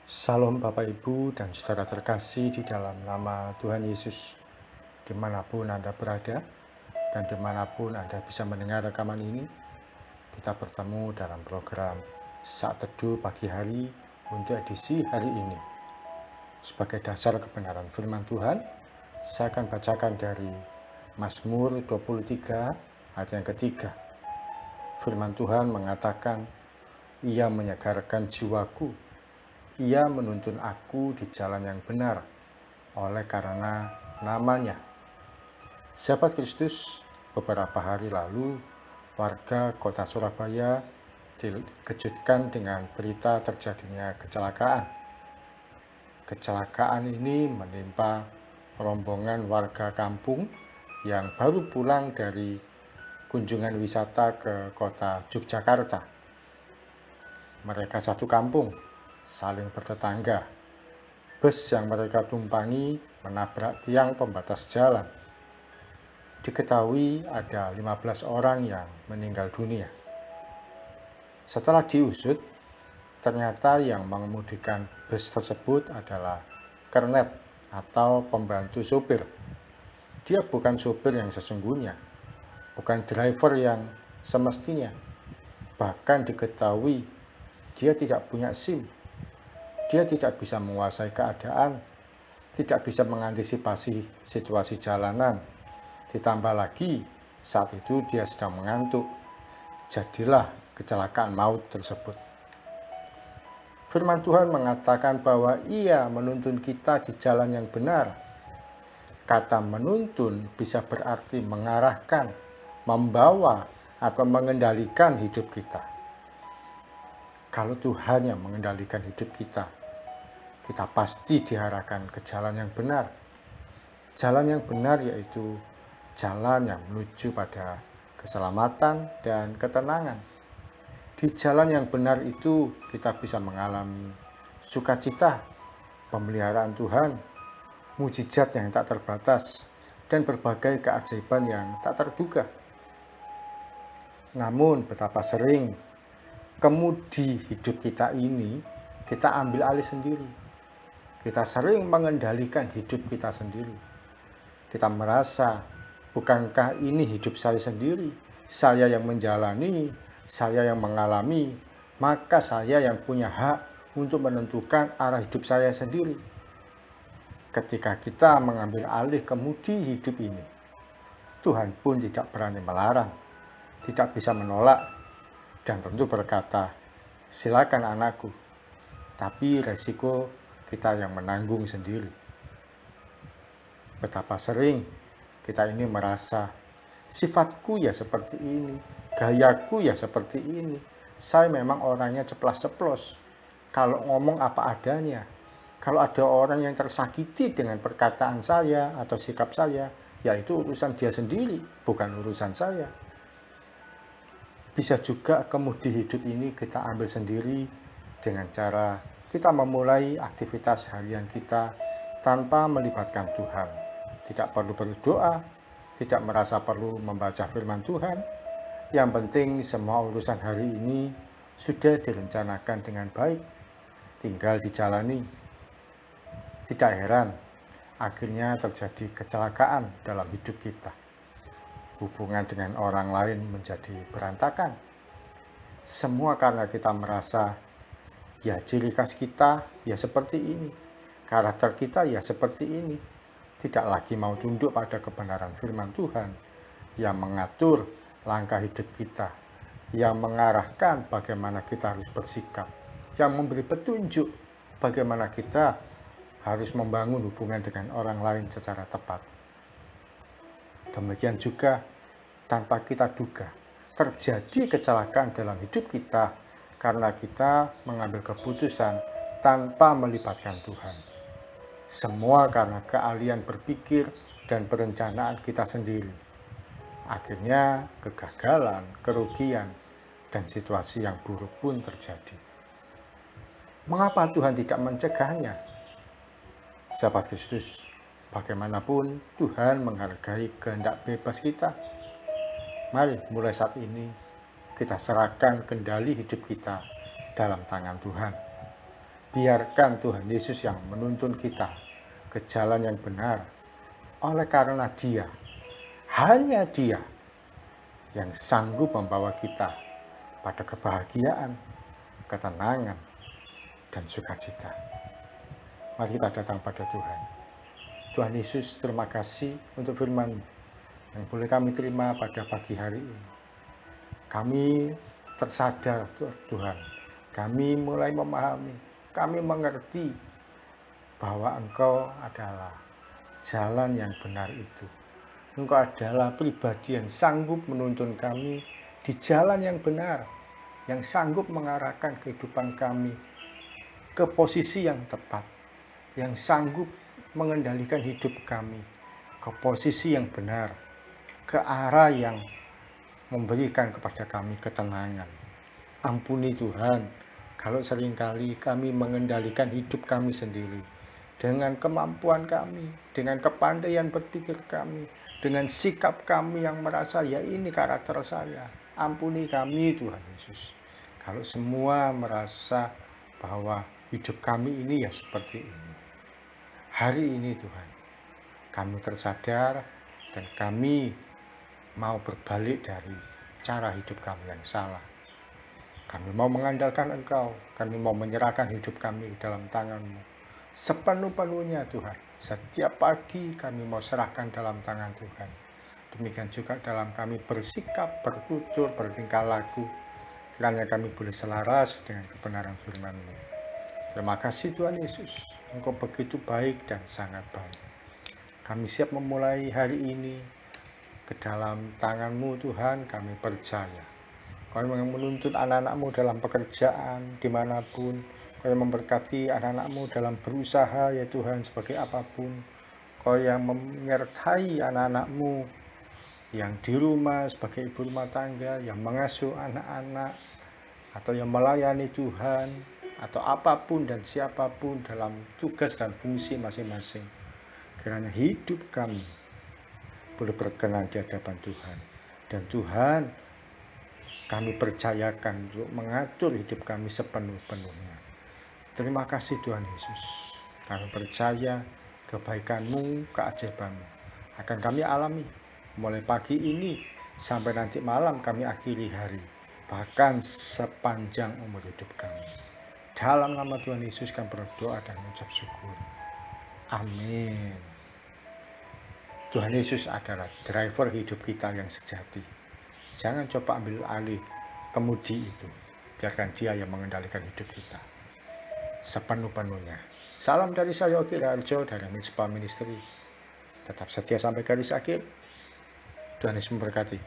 Salam Bapak Ibu dan saudara terkasih di dalam nama Tuhan Yesus, dimanapun Anda berada dan dimanapun Anda bisa mendengar rekaman ini. Kita bertemu dalam program Saat Teduh Pagi Hari untuk edisi hari ini. Sebagai dasar kebenaran firman Tuhan, saya akan bacakan dari Mazmur 23 ayat yang ketiga. Firman Tuhan mengatakan, Ia menyegarkan jiwaku, Ia menuntun aku di jalan yang benar oleh karena namanya. Sahabat Kristus, beberapa hari lalu warga kota Surabaya dikejutkan dengan berita terjadinya kecelakaan. Kecelakaan ini menimpa rombongan warga kampung yang baru pulang dari kunjungan wisata ke kota Yogyakarta. Mereka satu kampung, saling bertetangga. Bus yang mereka tumpangi menabrak tiang pembatas jalan. Diketahui ada 15 orang yang meninggal dunia. Setelah diusut, ternyata yang mengemudikan bus tersebut adalah kernet atau pembantu sopir. Dia bukan sopir yang sesungguhnya, bukan driver yang semestinya. Bahkan diketahui dia tidak punya SIM. Dia tidak bisa menguasai keadaan, tidak bisa mengantisipasi situasi jalanan. Ditambah lagi, saat itu dia sedang mengantuk. Jadilah kecelakaan maut tersebut. Firman Tuhan mengatakan bahwa Ia menuntun kita di jalan yang benar. Kata menuntun bisa berarti mengarahkan, membawa, atau mengendalikan hidup kita. Kalau Tuhan yang mengendalikan hidup kita pasti diarahkan ke jalan yang benar. Jalan yang benar yaitu jalan yang menuju pada keselamatan dan ketenangan. Di jalan yang benar itu kita bisa mengalami sukacita, pemeliharaan Tuhan, mujizat yang tak terbatas, dan berbagai keajaiban yang tak terduga. Namun betapa sering kemudi hidup kita ini kita ambil alih sendiri. Kita sering mengendalikan hidup kita sendiri. Kita merasa, bukankah ini hidup saya sendiri? Saya yang menjalani, saya yang mengalami, maka saya yang punya hak untuk menentukan arah hidup saya sendiri. Ketika kita mengambil alih kemudi hidup ini, Tuhan pun tidak berani melarang, tidak bisa menolak, dan tentu berkata, silakan anakku, tapi resiko kita yang menanggung sendiri. Betapa sering kita ini merasa, sifatku ya seperti ini, gayaku ya seperti ini, saya memang orangnya ceplas-ceplos, kalau ngomong apa adanya. Kalau ada orang yang tersakiti dengan perkataan saya atau sikap saya, ya itu urusan dia sendiri, bukan urusan saya. Bisa juga kemudi hidup ini kita ambil sendiri dengan cara kita memulai aktivitas harian kita tanpa melibatkan Tuhan. Tidak perlu berdoa, tidak merasa perlu membaca firman Tuhan. Yang penting semua urusan hari ini sudah direncanakan dengan baik, tinggal dijalani. Tidak heran, akhirnya terjadi kecelakaan dalam hidup kita. Hubungan dengan orang lain menjadi berantakan. Semua karena kita merasa, ya ciri khas kita ya seperti ini, karakter kita ya seperti ini. Tidak lagi mau tunduk pada kebenaran firman Tuhan yang mengatur langkah hidup kita, yang mengarahkan bagaimana kita harus bersikap, yang memberi petunjuk bagaimana kita harus membangun hubungan dengan orang lain secara tepat. Demikian juga tanpa kita duga terjadi kecelakaan dalam hidup kita karena kita mengambil keputusan tanpa melibatkan Tuhan. Semua karena keahlian berpikir dan perencanaan kita sendiri. Akhirnya kegagalan, kerugian, dan situasi yang buruk pun terjadi. Mengapa Tuhan tidak mencegahnya? Sahabat Kristus, bagaimanapun Tuhan menghargai kehendak bebas kita. Mari mulai saat ini kita serahkan kendali hidup kita dalam tangan Tuhan. Biarkan Tuhan Yesus yang menuntun kita ke jalan yang benar. Oleh karena Dia, hanya Dia yang sanggup membawa kita pada kebahagiaan, ketenangan, dan sukacita. Mari kita datang pada Tuhan. Tuhan Yesus, terima kasih untuk firman-Mu yang boleh kami terima pada pagi hari ini. Kami tersadar Tuhan, kami mulai memahami, kami mengerti bahwa Engkau adalah jalan yang benar itu. Engkau adalah pribadi yang sanggup menuntun kami di jalan yang benar, yang sanggup mengarahkan kehidupan kami ke posisi yang tepat, yang sanggup mengendalikan hidup kami ke posisi yang benar, ke arah yang memberikan kepada kami ketenangan. Ampuni Tuhan, kalau seringkali kami mengendalikan hidup kami sendiri, dengan kemampuan kami, dengan kepandaian berpikir kami, dengan sikap kami yang merasa ya ini karakter saya. Ampuni kami Tuhan Yesus. Kalau semua merasa bahwa hidup kami ini ya seperti ini. Hari ini Tuhan, kami tersadar dan kami mau berbalik dari cara hidup kami yang salah. Kami mau mengandalkan Engkau, kami mau menyerahkan hidup kami dalam tangan-Mu. Sepenuh-penuhnya Tuhan, setiap pagi kami mau serahkan dalam tangan Tuhan. Demikian juga dalam kami bersikap, bertutur, bertingkah laku, kiranya kami boleh selaras dengan kebenaran firman-Mu. Terima kasih Tuhan Yesus, Engkau begitu baik dan sangat baik. Kami siap memulai hari ini ke dalam tangan-Mu Tuhan, kami percaya. Kau yang menuntun anak-anak-Mu dalam pekerjaan, dimanapun. Kau yang memberkati anak-anak-Mu dalam berusaha, ya Tuhan, sebagai apapun. Kau yang menyertai anak-anak-Mu yang di rumah sebagai ibu rumah tangga, yang mengasuh anak-anak, atau yang melayani Tuhan, atau apapun dan siapapun dalam tugas dan fungsi masing-masing. Kiranya hidup kami boleh berkenan di hadapan Tuhan. Dan Tuhan, kami percayakan untuk mengatur hidup kami sepenuh-penuhnya. Terima kasih Tuhan Yesus. Kami percaya kebaikan-Mu, keajaiban-Mu akan kami alami mulai pagi ini sampai nanti malam kami akhiri hari, bahkan sepanjang umur hidup kami. Dalam nama Tuhan Yesus kami berdoa dan mengucap syukur. Amin. Tuhan Yesus adalah driver hidup kita yang sejati. Jangan coba ambil alih kemudi itu. Biarkan Dia yang mengendalikan hidup kita sepenuh-penuhnya. Salam dari saya, Oki Raharjo, dari Mitspa Ministry. Tetap setia sampai garis akhir. Tuhan Yesus memberkati.